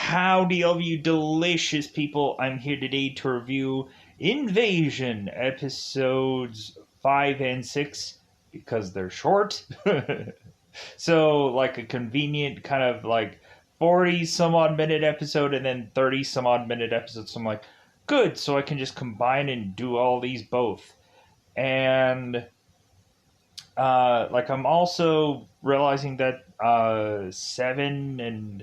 Howdy, all of you delicious people. I'm here today to review Invasion episodes 5 and 6 because they're short. So, like a convenient kind of like 40 some odd minute episode and then 30 some odd minute episodes. So I'm like, good, so I can just combine and do all these both. And like I'm also realizing that 7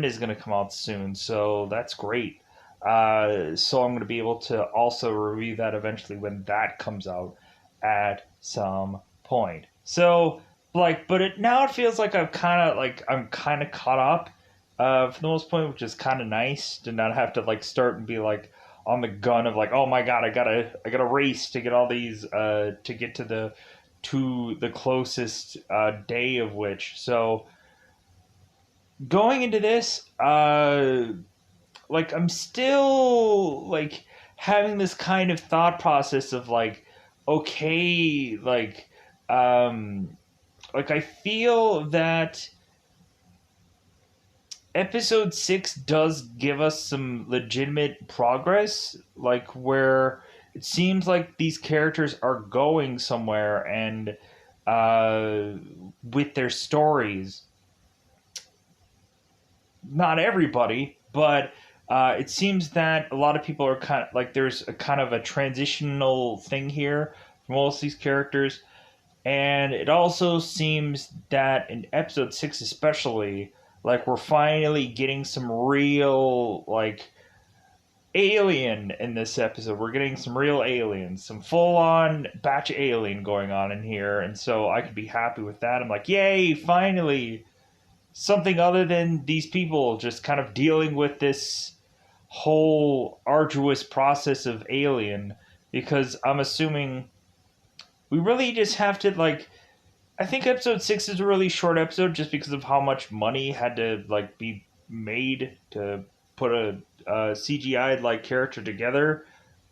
is going to come out soon, so that's great. So I'm going to be able to also review that eventually when that comes out at some point. So like, but now it feels like I'm kind of caught up for the most point, which is kind of nice to not have to like start and be like on the gun of like, oh my god, I gotta race to get all these to get to the closest day of which. So going into this, like I'm still like having this kind of thought process of like, okay, um, like I feel that episode 6 does give us some legitimate progress, like where it seems like these characters are going somewhere and uh, with their stories, not everybody, but it seems that a lot of people are kind of like there's a kind of a transitional thing here for most of these characters, and it also seems that in episode 6 especially, like we're finally getting some real like alien in this episode. We're getting some real aliens, some full on batch alien going on in here, and so I could be happy with that. I'm like, yay, finally something other than these people just kind of dealing with this whole arduous process of alien, because I'm assuming we really just have to like I think episode 6 is a really short episode just because of how much money had to like be made to put a CGI like character together,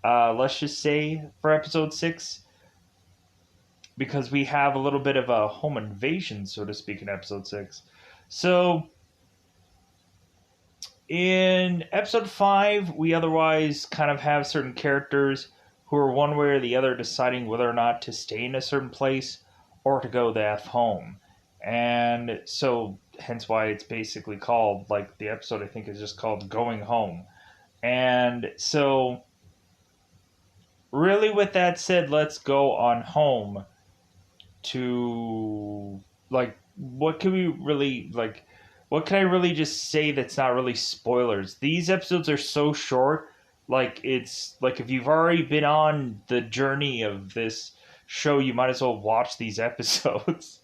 let's just say for episode 6, because we have a little bit of a home invasion, so to speak, in episode 6. So in episode 5, we otherwise kind of have certain characters who are one way or the other deciding whether or not to stay in a certain place or to go the F home. And so, hence why it's basically called, like, the episode I think is just called Going Home. And so, really, with that said, let's go on home to, like, what can we really, like, what can I really just say that's not really spoilers? These episodes are so short. Like, it's like if you've already been on the journey of this show, you might as well watch these episodes.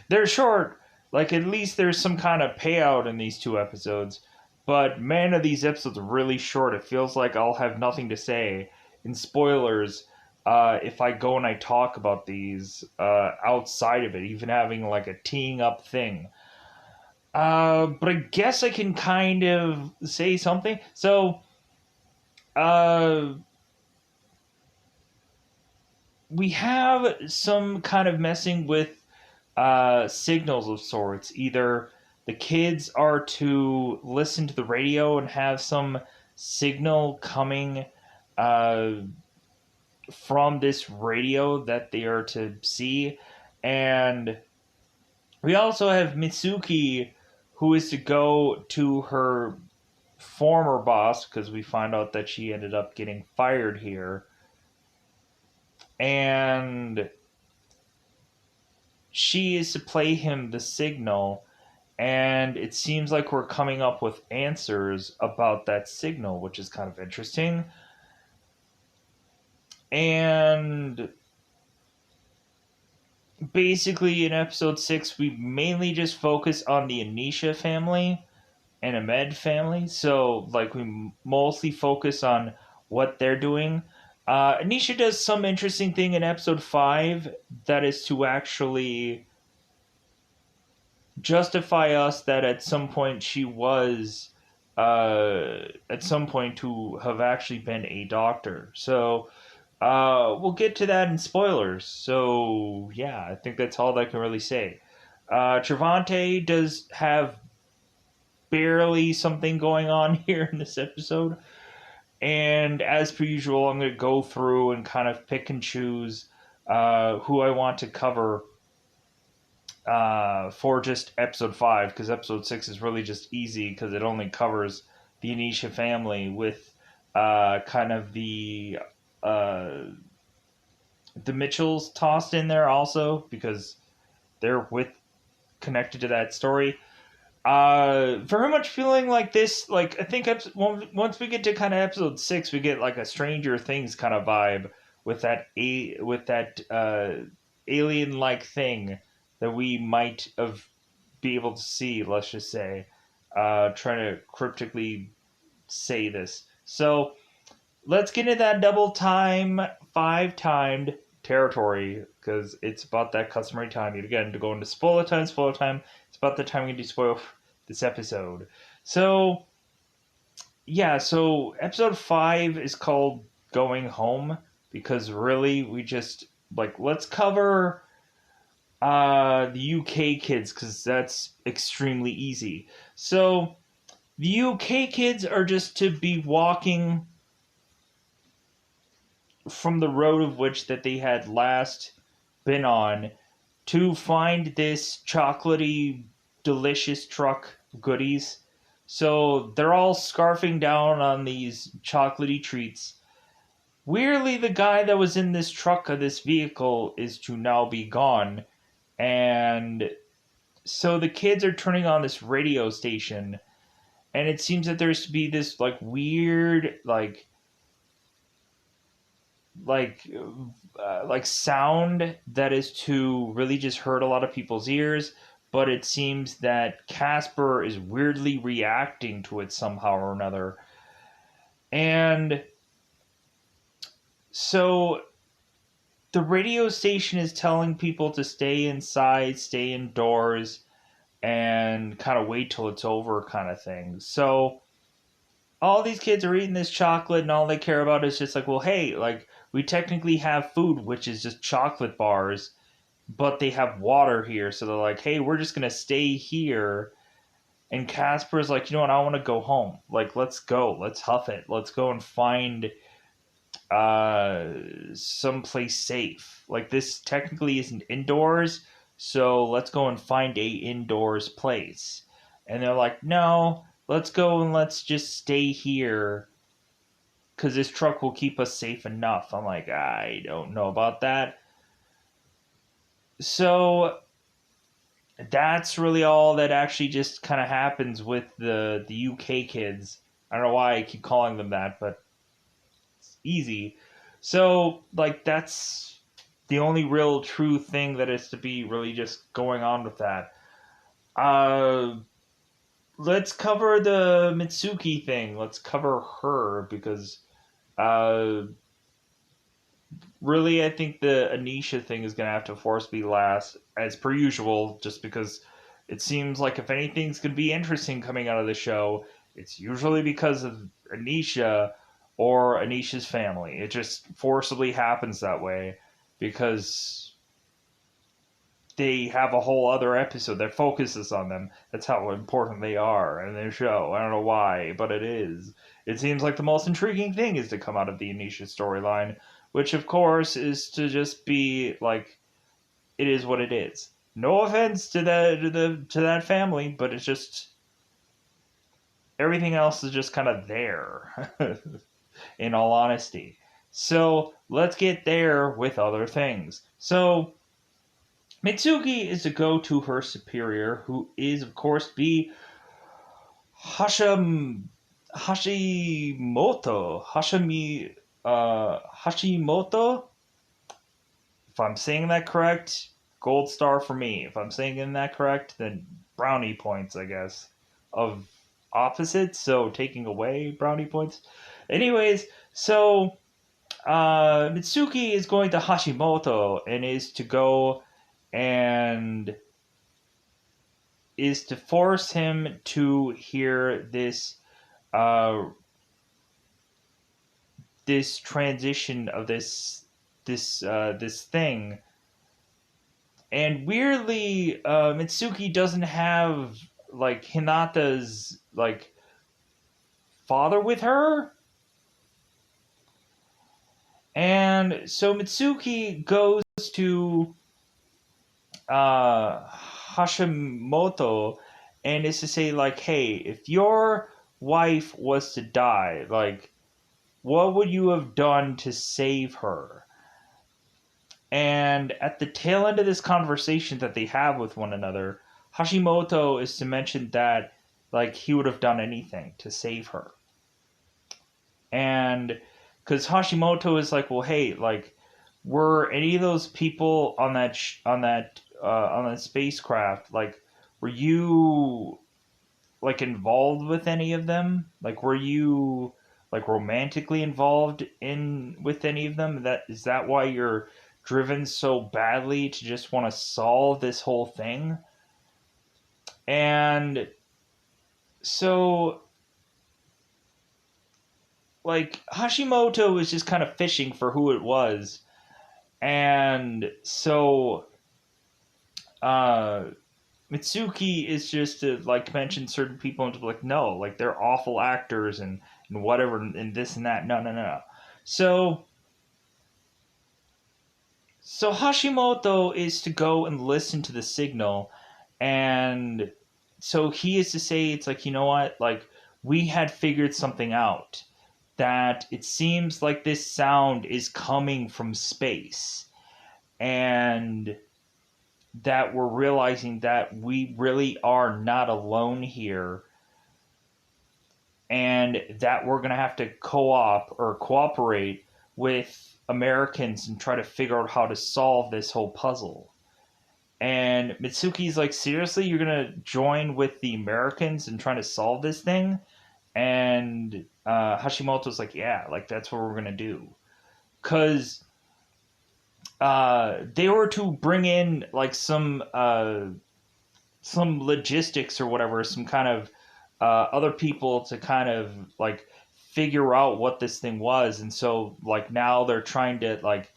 They're short. Like, at least there's some kind of payout in these 2 episodes. But man, are these episodes really short. It feels like I'll have nothing to say in spoilers if I go and I talk about these outside of it, even having like a teeing up thing. But I guess I can kind of say something. So, uh, we have some kind of messing with signals of sorts. Either the kids are to listen to the radio and have some signal coming uh, from this radio that they are to see, and we also have Mitsuki, who is to go to her former boss because we find out that she ended up getting fired here, and she is to play him the signal, and it seems like we're coming up with answers about that signal, which is kind of interesting. And basically, in episode 6, we mainly just focus on the Anisha family and Ahmed family. So, like, we mostly focus on what they're doing. Anisha does some interesting thing in episode 5 that is to actually justify us that at some point she was at some point to have actually been a doctor. So we'll get to that in spoilers. So yeah, I think that's all I can really say. Trevante does have barely something going on here in this episode. And as per usual, I'm going to go through and kind of pick and choose who I want to cover for just episode 5, because episode 6 is really just easy because it only covers the Anisha family with kind of uh, the Mitchells tossed in there also because they're connected to that story. Very much feeling like this. Like I think once we get to kind of episode 6, we get like a Stranger Things kind of vibe with that alien like thing that we might have be able to see. Let's just say, trying to cryptically say this. So let's get into that double time, 5 timed territory because it's about that customary time. Yet again, to go into spoiler time, spoiler time. It's about the time we do spoil this episode. So, yeah, so episode 5 is called Going Home because really we just, like, let's cover the UK kids because that's extremely easy. So, the UK kids are just to be walking from the road of which that they had last been on to find this chocolatey, delicious truck of goodies. So they're all scarfing down on these chocolatey treats. Weirdly, the guy that was in this truck of this vehicle is to now be gone. And so the kids are turning on this radio station. And it seems that there's to be this like weird like sound that is to really just hurt a lot of people's ears, but it seems that Casper is weirdly reacting to it somehow or another. And so the radio station is telling people to stay inside, stay indoors, and kind of wait till it's over kind of thing. So all these kids are eating this chocolate and all they care about is just like, well, hey, like we technically have food, which is just chocolate bars, but they have water here. So they're like, hey, we're just going to stay here. And Casper's like, you know what? I want to go home. Like, let's go. Let's huff it. Let's go and find someplace safe. Like, this technically isn't indoors. So let's go and find a indoors place. And they're like, no, let's go and let's just stay here because this truck will keep us safe enough. I'm like, I don't know about that. So that's really all that actually just kind of happens with the UK kids. I don't know why I keep calling them that, but it's easy. So like that's the only real true thing that is to be really just going on with that. Uh, let's cover the Mitsuki thing. Let's cover her because really, I think the Anisha thing is going to have to force be last, as per usual, just because it seems like if anything's going to be interesting coming out of the show, it's usually because of Anisha or Anisha's family. It just forcibly happens that way because they have a whole other episode that focuses on them. That's how important they are in their show. I don't know why, but it is. It seems like the most intriguing thing is to come out of the Anisha storyline, which of course is to just be like, it is what it is. No offense to that family, but it's just everything else is just kind of there. In all honesty, so let's get there with other things. So Mitsuki is to go to her superior, who is, of course, the Hashimoto. Hashimoto? If I'm saying that correct, gold star for me. If I'm saying that correct, then brownie points, I guess, of opposites, so taking away brownie points. Anyways, so Mitsuki is going to Hashimoto and is to go and is to force him to hear this transition of this thing. And weirdly, Mitsuki doesn't have like Hinata's like father with her. And so Mitsuki goes to Hashimoto and is to say, like, hey, if your wife was to die, like, what would you have done to save her? And at the tail end of this conversation that they have with one another, Hashimoto is to mention that, like, he would have done anything to save her. And because Hashimoto is like, well, hey, like, were any of those people on that spacecraft, like, were you like involved with any of them? Like, were you like romantically involved in with any of them? That is that why you're driven so badly to just want to solve this whole thing? And so, like, Hashimoto is just kind of fishing for who it was. And so uh Mitsuki is just to like mention certain people and to be like, no, like they're awful actors and whatever and this and that. No, no, no. So so Hashimoto is to go and listen to the signal, and so he is to say, it's like, you know what, like we had figured something out, that it seems like this sound is coming from space, and that we're realizing that we really are not alone here, and that we're going to have to co-op or cooperate with Americans and try to figure out how to solve this whole puzzle. And Mitsuki's like, seriously, you're going to join with the Americans and trying to solve this thing? And Hashimoto's like, yeah, like that's what we're going to do. Because they were to bring in like some logistics or whatever, some kind of other people to kind of like figure out what this thing was. And so like now they're trying to like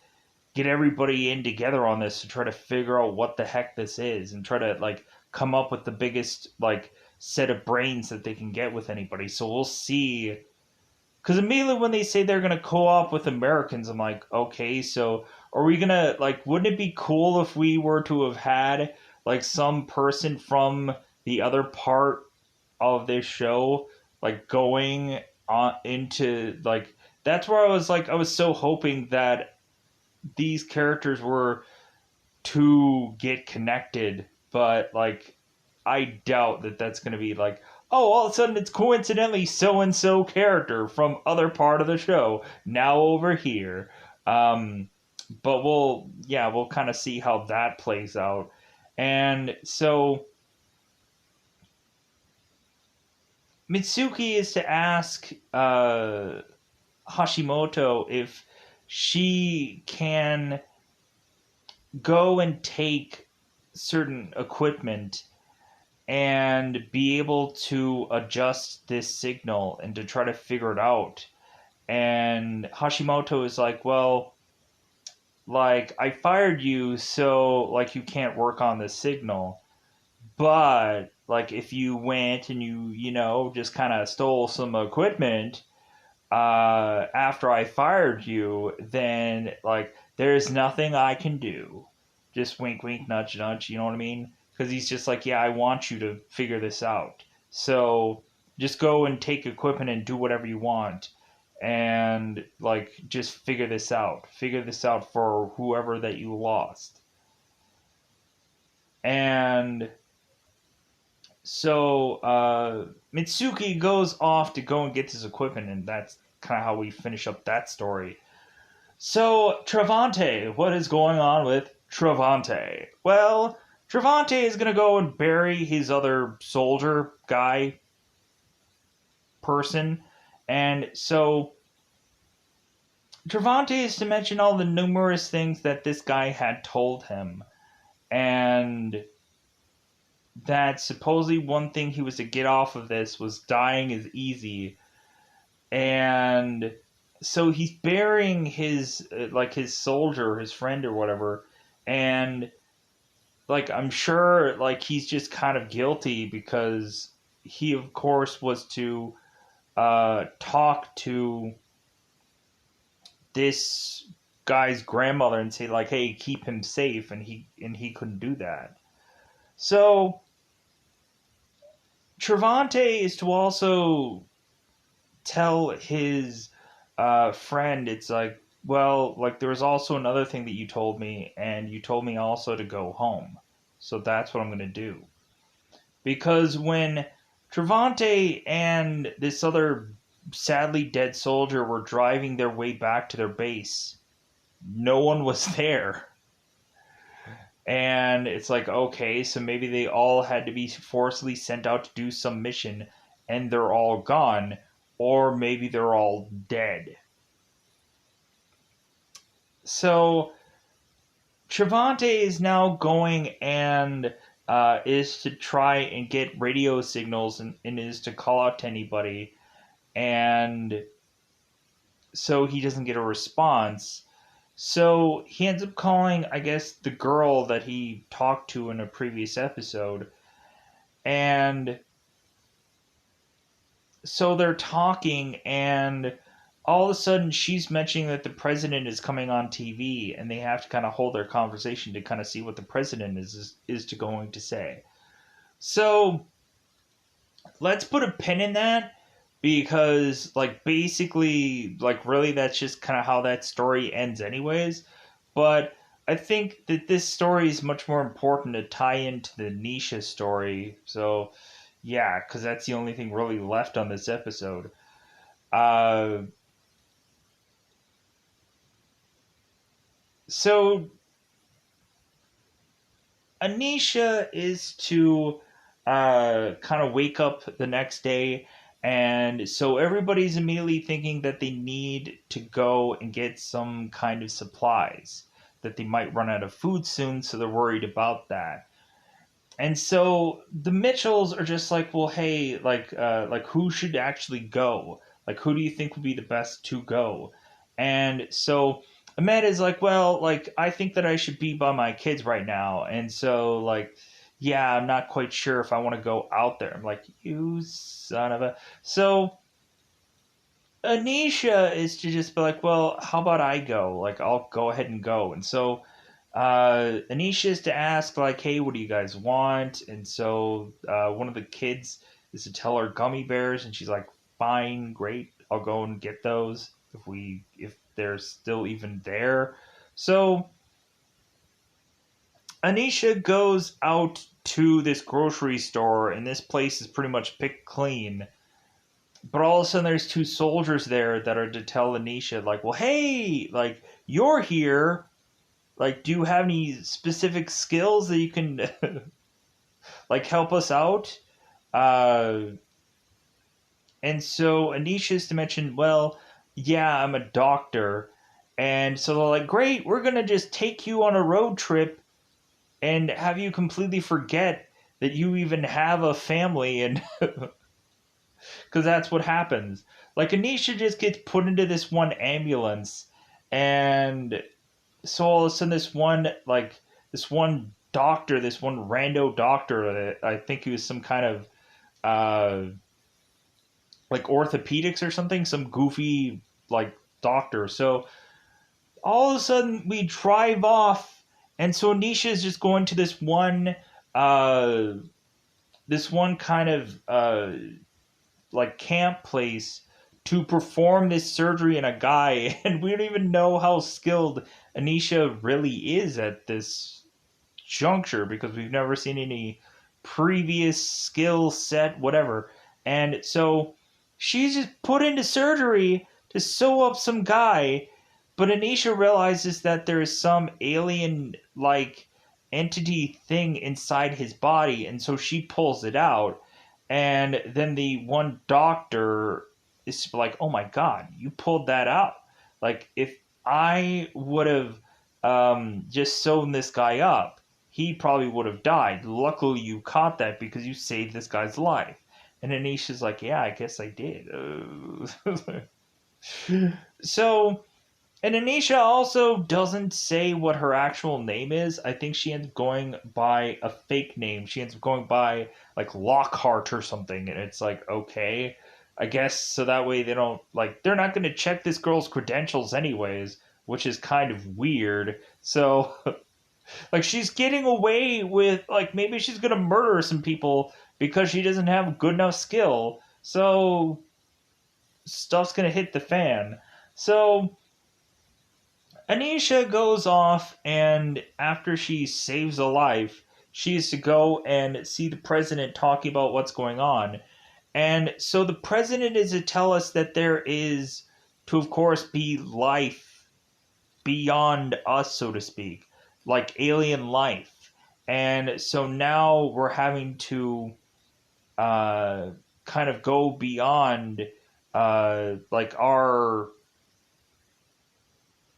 get everybody in together on this to try to figure out what the heck this is and try to like come up with the biggest like set of brains that they can get with anybody. So we'll see. Because immediately when they say they're going to co-op with Americans, I'm like, okay, so are we going to, like, wouldn't it be cool if we were to have had, like, some person from the other part of this show, like, going on into, like, that's where I was, like, I was so hoping that these characters were to get connected, but, like, I doubt that that's going to be, like, oh, all of a sudden it's coincidentally so and so character from other part of the show now over here. Um, but we'll kind of see how that plays out. And so Mitsuki is to ask Hashimoto if she can go and take certain equipment and be able to adjust this signal and to try to figure it out. And Hashimoto is like, well, like I fired you, so like you can't work on this signal. But like if you went and you just kind of stole some equipment after I fired you, then like there's nothing I can do. Just wink, wink, nudge, nudge. You know what I mean? Because he's just like, yeah, I want you to figure this out. So just go and take equipment and do whatever you want, and like just figure this out. Figure this out for whoever that you lost. And so Mitsuki goes off to go and get his equipment, and that's kind of how we finish up that story. So, Travante, what is going on with Travante? Well, Travante is going to go and bury his other soldier guy person. And so, Travante is to mention all the numerous things that this guy had told him. And that supposedly one thing he was to get off of this was dying is easy. And so he's burying his like his soldier, his friend or whatever, and like I'm sure like he's just kind of guilty because he of course was to talk to this guy's grandmother and say like, "Hey, keep him safe," and he couldn't do that. So Trevante is to also tell his friend, it's like, well, like there was also another thing that you told me, and you told me also to go home. So that's what I'm going to do. Because when Trevante and this other sadly dead soldier were driving their way back to their base, no one was there. And it's like, okay, so maybe they all had to be forcibly sent out to do some mission and they're all gone, or maybe they're all dead. So Trevante is now going and is to try and get radio signals and is to call out to anybody. And so he doesn't get a response. So he ends up calling, I guess, the girl that he talked to in a previous episode. And so they're talking, and all of a sudden she's mentioning that the president is coming on TV, and they have to kind of hold their conversation to kind of see what the president is to going to say. So let's put a pin in that, because like basically like really that's just kind of how that story ends anyways. But I think that this story is much more important to tie into the Nisha story. So yeah, because that's the only thing really left on this episode. uh so Anisha is to kind of wake up the next day, and so everybody's immediately thinking that they need to go and get some kind of supplies, that they might run out of food soon, so they're worried about that. And so the Mitchells are just like, well, hey, like who should actually go? Like, who do you think would be the best to go? And so Amanda's like, well, like I think that I should be by my kids right now, and so like, yeah, I'm not quite sure if I want to go out there. I'm like, you son of a. So Anisha is to just be like, well, how about I go? Like, I'll go ahead and go. And so Anisha is to ask, like, hey, what do you guys want? And so one of the kids is to tell her gummy bears, and she's like, fine, great, I'll go and get those if they're still even there. So Anisha goes out to this grocery store, and this place is pretty much picked clean. But all of a sudden, there's two soldiers there that are to tell Anisha, like, well, hey, like, you're here. Like, do you have any specific skills that you can, like, help us out? Uh, and so Anisha's to mention, well, yeah, I'm a doctor. And so they're like, great, we're going to just take you on a road trip and have you completely forget that you even have a family. And because that's what happens. Like Anisha just gets put into this one ambulance, and so all of a sudden this one doctor, this one rando doctor, I think he was some kind of uh, like orthopedics or something, some goofy like doctor. So all of a sudden we drive off, and so Anisha is just going to uh, this one kind of like camp place to perform this surgery in a guy, and we don't even know how skilled Anisha really is at this juncture because we've never seen any previous skill set, whatever. And so she's just put into surgery to sew up some guy, but Anisha realizes that there is some alien like entity thing inside his body, and so she pulls it out. And then the one doctor is like, "Oh my god, you pulled that out! Like if I would have just sewn this guy up, he probably would have died. Luckily, you caught that because you saved this guy's life." And Anisha's like, "Yeah, I guess I did." So And Anisha also doesn't say what her actual name is. I think she ends up going by a fake name. She ends up going by like Lockhart or something, and it's like, okay, I guess so that way they don't like they're not going to check this girl's credentials anyways, which is kind of weird. So like she's getting away with like maybe she's going to murder some people because she doesn't have good enough skill. So stuff's going to hit the fan. So Anisha goes off, and after she saves a life, she is to go and see the president talking about what's going on. And so the president is to tell us that there is to, of course, be life beyond us, so to speak, like alien life. And so now we're having to uh, kind of go beyond like our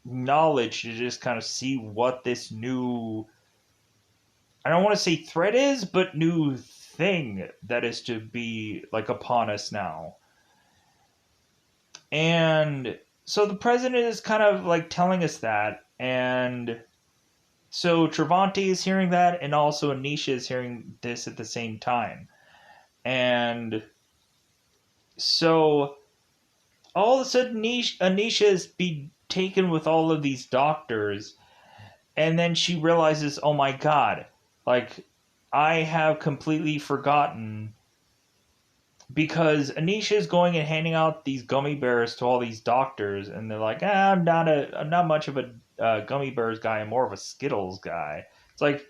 knowledge to just kind of see what this new, I don't want to say threat is, but new thing that is to be like upon us now. And so the president is kind of like telling us that, and so Travanti is hearing that, and also Anisha is hearing this at the same time. And so all of a sudden Anisha is be taken with all of these doctors, and then she realizes, oh my god, like I have completely forgotten because Anisha is going and handing out these gummy bears to all these doctors, and they're like, I'm not much of a gummy bears guy. I'm more of a Skittles guy. It's like,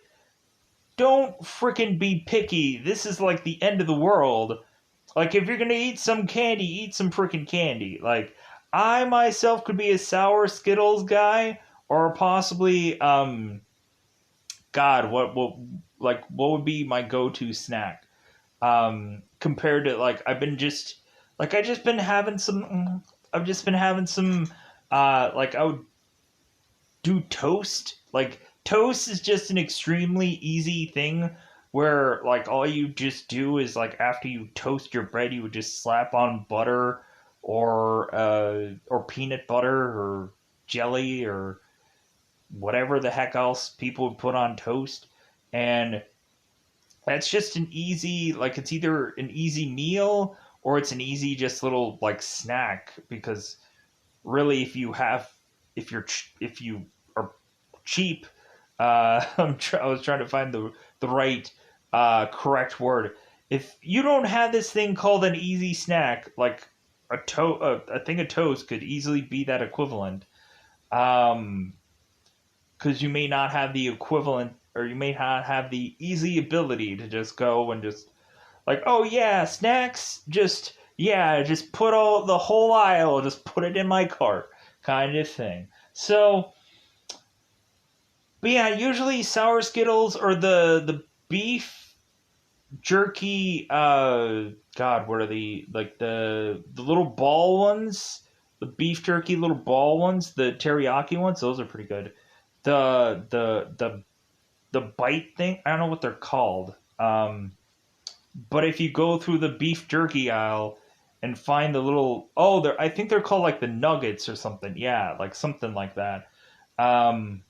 don't freaking be picky. This is like the end of the world. Like, if you're gonna eat some candy, eat some freaking candy. Like, I myself could be a sour Skittles guy, or possibly, God, what would be my go-to snack? Compared to like I just been having some I've just been having some like I would do toast. Like toast is just an extremely easy thing where like all you just do is like after you toast your bread you would just slap on butter or peanut butter or jelly or whatever the heck else people would put on toast, and that's just an easy, like it's either an easy meal or it's an easy just little like snack because really if you are cheap, I was trying to find the right correct word. If you don't have this thing called an easy snack, like a thing of toast could easily be that equivalent. Um, because you may not have the equivalent or you may not have the easy ability to just go and just like, oh yeah, snacks, just yeah, just put all the whole aisle, just put it in my cart, kind of thing. So, but yeah, usually sour Skittles or the beef jerky. God, what are the like the little ball ones? The beef jerky little ball ones, the teriyaki ones. Those are pretty good. The bite thing. I don't know what they're called. But if you go through the beef jerky aisle and find the little I think they're called like the nuggets or something. Yeah, like something like that. Um,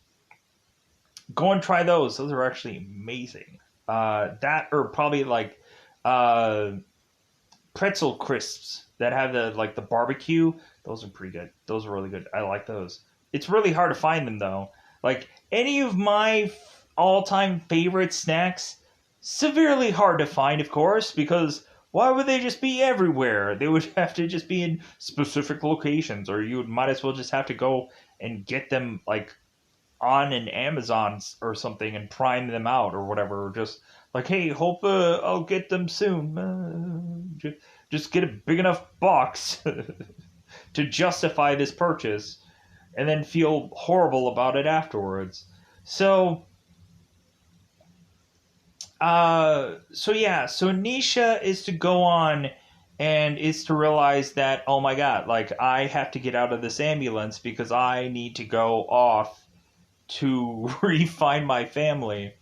Go and try those. Those are actually amazing. That or probably like uh, pretzel crisps that have the like the barbecue. Those are pretty good. Those are really good. I like those. It's really hard to find them though. Like any of my all-time favorite snacks, severely hard to find, of course, because why would they just be everywhere? They would have to just be in specific locations, or you might as well just have to go and get them like on an Amazon or something and prime them out or whatever. Or just like, hey, hope I'll get them soon. Just get a big enough box to justify this purchase, and then feel horrible about it afterwards. So, so Nisha is to go on and is to realize that, oh my god, like I have to get out of this ambulance because I need to go off to re-find my family.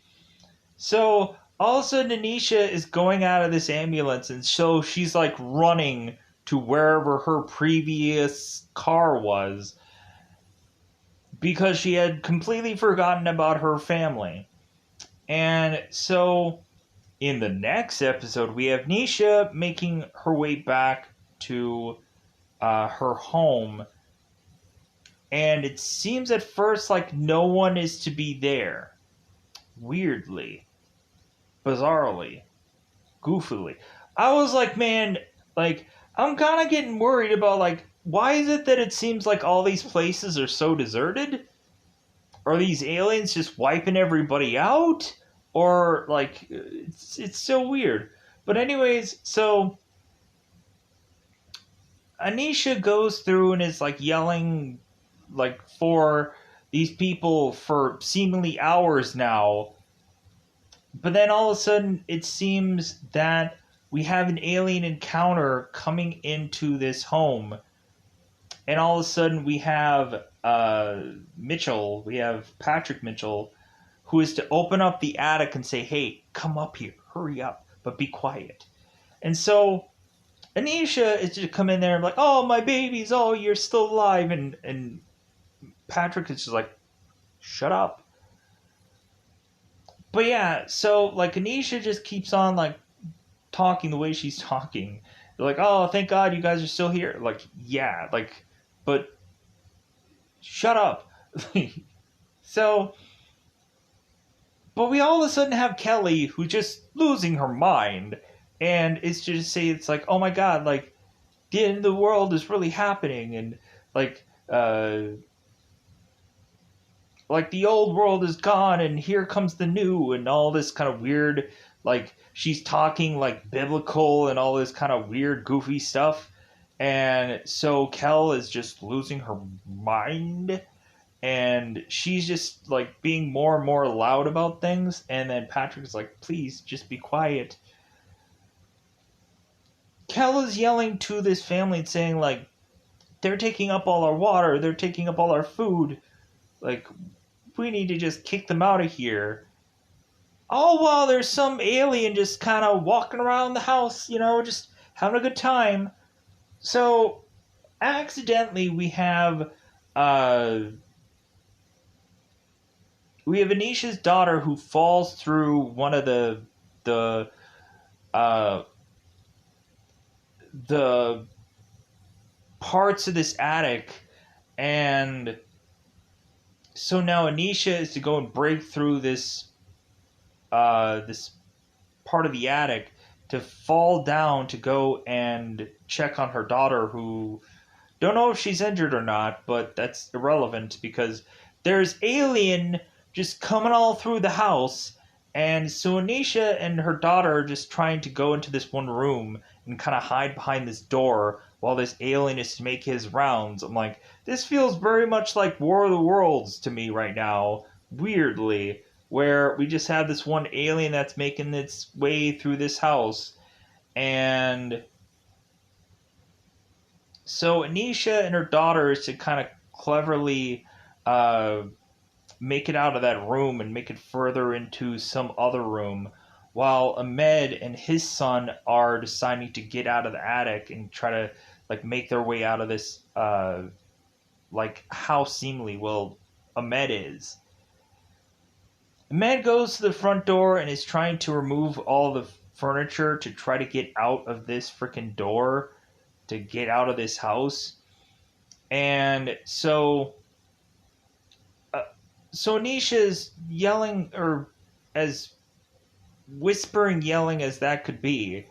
So all of a sudden, Anisha is going out of this ambulance, and so she's like running to wherever her previous car was. because she had completely forgotten about her family. And so in the next episode, we have Nisha making her way back to her home. And it seems at first like no one is to be there. Weirdly, bizarrely, goofily. I was like, man, like, I'm kind of getting worried about, like, why is it that it seems like all these places are so deserted? Are these aliens just wiping everybody out? Or, like, it's so weird. But, anyways, so Anisha goes through and is, like, yelling, like, for these people for seemingly hours now. But then all of a sudden, it seems that we have an alien encounter coming into this home. And all of a sudden, we have Mitchell, we have Patrick Mitchell, who is to open up the attic and say, hey, come up here, hurry up, but be quiet. And so Anisha is to come in there and like, oh, my babies, oh, you're still alive. And Patrick is just like, shut up. But yeah, so like Anisha just keeps on like talking the way she's talking. They're like, oh, thank God you guys are still here. Like, yeah, like, but shut up. So, but we all of a sudden have Kelly who's just losing her mind. And it's just say, it's like, oh my God, like, the end of the world is really happening. And like the old world is gone and here comes the new and all this kind of weird, like, she's talking like biblical and all this kind of weird, goofy stuff. And so Kel is just losing her mind. And she's just like being more and more loud about things. And then Patrick's like, please just be quiet. Kel is yelling to this family and saying, like, they're taking up all our water, they're taking up all our food. Like, we need to just kick them out of here. All while there's some alien just kind of walking around the house, just having a good time. So, accidentally, we have Anisha's daughter who falls through one of the parts of this attic, and so now Anisha is to go and break through this part of the attic to fall down to go and check on her daughter, who don't know if she's injured or not, but that's irrelevant because there's alien just coming all through the house. And so Anisha and her daughter are just trying to go into this one room and kind of hide behind this door while this alien is to make his rounds. I'm like, this feels very much like War of the Worlds to me right now, weirdly, where we just have this one alien that's making its way through this house. And so Anisha and her daughter is to kind of cleverly make it out of that room and make it further into some other room, while Ahmed and his son are deciding to get out of the attic and try to like make their way out of this like how seemingly well Ahmed is. Ahmed goes to the front door and is trying to remove all the furniture to try to get out of this freaking door, to get out of this house. And so Anisha's yelling, or as whispering yelling as that could be,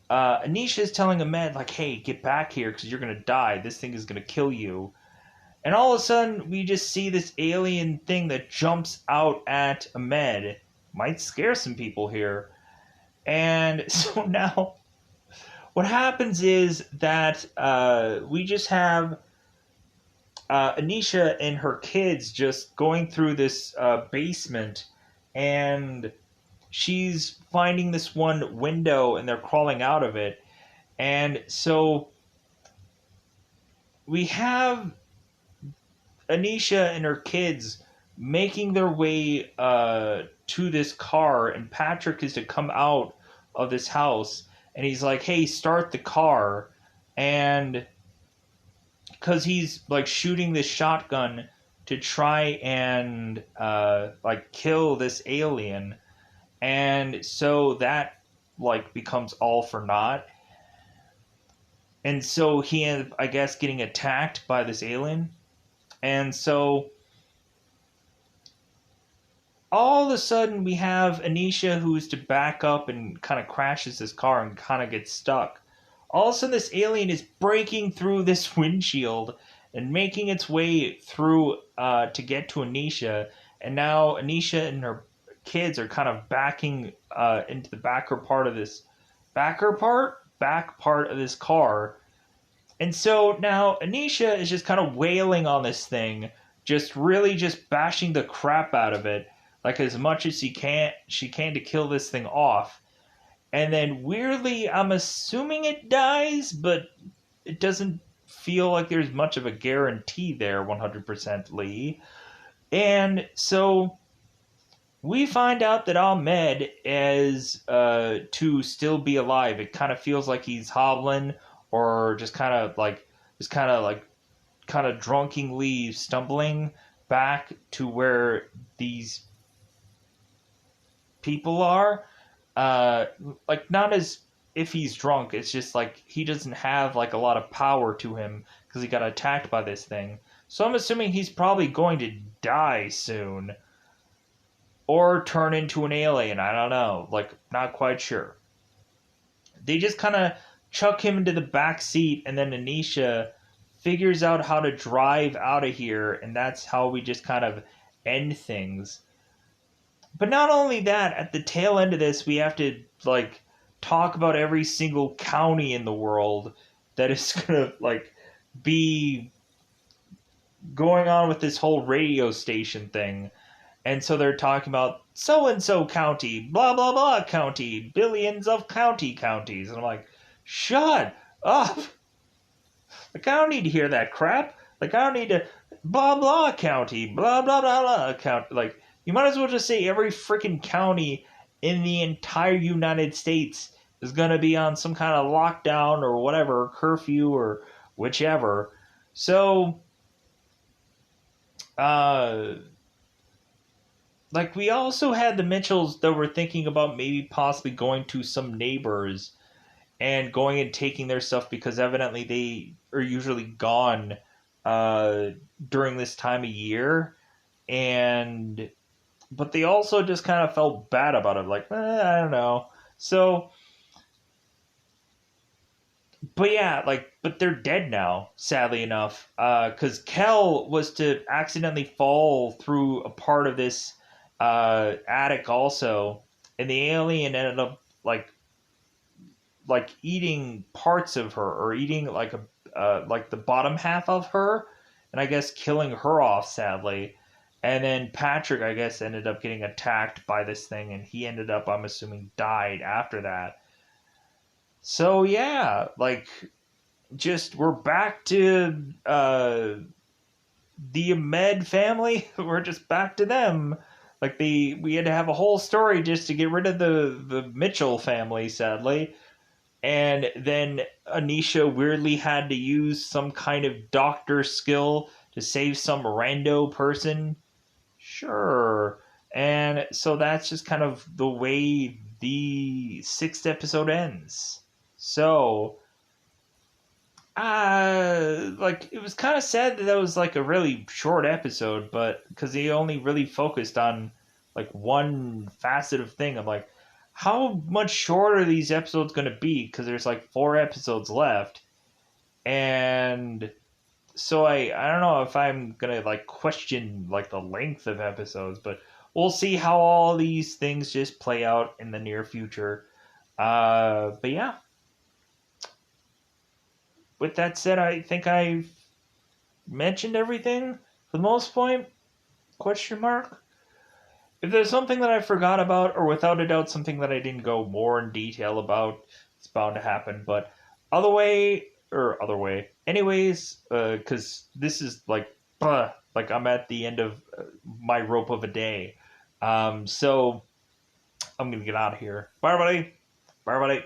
Anisha's telling Ahmed, like, hey, get back here because you're going to die. This thing is going to kill you. And all of a sudden, we just see this alien thing that jumps out at Ahmed. Might scare some people here. And so now, what happens is that we just have Anisha and her kids just going through this basement, and she's finding this one window and they're crawling out of it. And so we have Anisha and her kids making their way to this car, and Patrick is to come out of this house, and he's like, hey, start the car. And because he's like shooting this shotgun to try and like kill this alien, and so that like becomes all for naught. And so he ended up, I guess, getting attacked by this alien. And so all of a sudden we have Anisha who's to back up and kind of crashes his car and kind of gets stuck. All of a sudden this alien is breaking through this windshield and making its way through to get to Anisha. And now Anisha and her kids are kind of backing into the back part of this car. And so now Anisha is just kind of wailing on this thing, just really just bashing the crap out of it, like as much as she can to kill this thing off. And then weirdly, I'm assuming it dies, but it doesn't feel like there's much of a guarantee there 100%ly. And so we find out that Ahmed is to still be alive. It kind of feels like he's hobbling, or just kind of drunkenly stumbling back to where these people are. Like, not as if he's drunk. It's just like he doesn't have like a lot of power to him because he got attacked by this thing. So I'm assuming he's probably going to die soon, or turn into an alien. I don't know. Like, not quite sure. They just kind of chuck him into the back seat, and then Anisha figures out how to drive out of here, and that's how we just kind of end things. But not only that, at the tail end of this, we have to like talk about every single county in the world that is gonna like be going on with this whole radio station thing. And so they're talking about so-and-so county, blah, blah, blah county, billions of counties. And I'm like, shut up. Like, I don't need to hear that crap. Like, I don't need to blah, blah county, blah, blah, blah, blah county. Like, you might as well just say every freaking county in the entire United States is going to be on some kind of lockdown or whatever, curfew or whichever. So, like, we also had the Mitchells that were thinking about maybe possibly going to some neighbors and going and taking their stuff, because evidently they are usually gone during this time of year. But they also just kind of felt bad about it. Like, I don't know. So, but yeah, like, but they're dead now, sadly enough. Because Kel was to accidentally fall through a part of this attic also, and the alien ended up like eating parts of her, or eating like the bottom half of her, and I guess killing her off, sadly. And then Patrick, I guess, ended up getting attacked by this thing, and he ended up, I'm assuming, died after that. So yeah, like, just we're back to the Ahmed family. We're just back to them. Like, we had to have a whole story just to get rid of the Mitchell family, sadly. And then Anisha weirdly had to use some kind of doctor skill to save some rando person. Sure. And so that's just kind of the way the 6th episode ends. So, like, it was kind of sad that was like a really short episode, but because they only really focused on like one facet of thing. I'm like, how much shorter are these episodes going to be? Because there's like 4 episodes left. And so I don't know if I'm going to like question like the length of episodes, but we'll see how all these things just play out in the near future. But yeah. With that said, I think I've mentioned everything for the most point. Question mark? If there's something that I forgot about, or without a doubt something that I didn't go more in detail about, it's bound to happen. But other way. Anyways, because this is like I'm at the end of my rope of a day. So I'm gonna get out of here. Bye, everybody. Bye, everybody.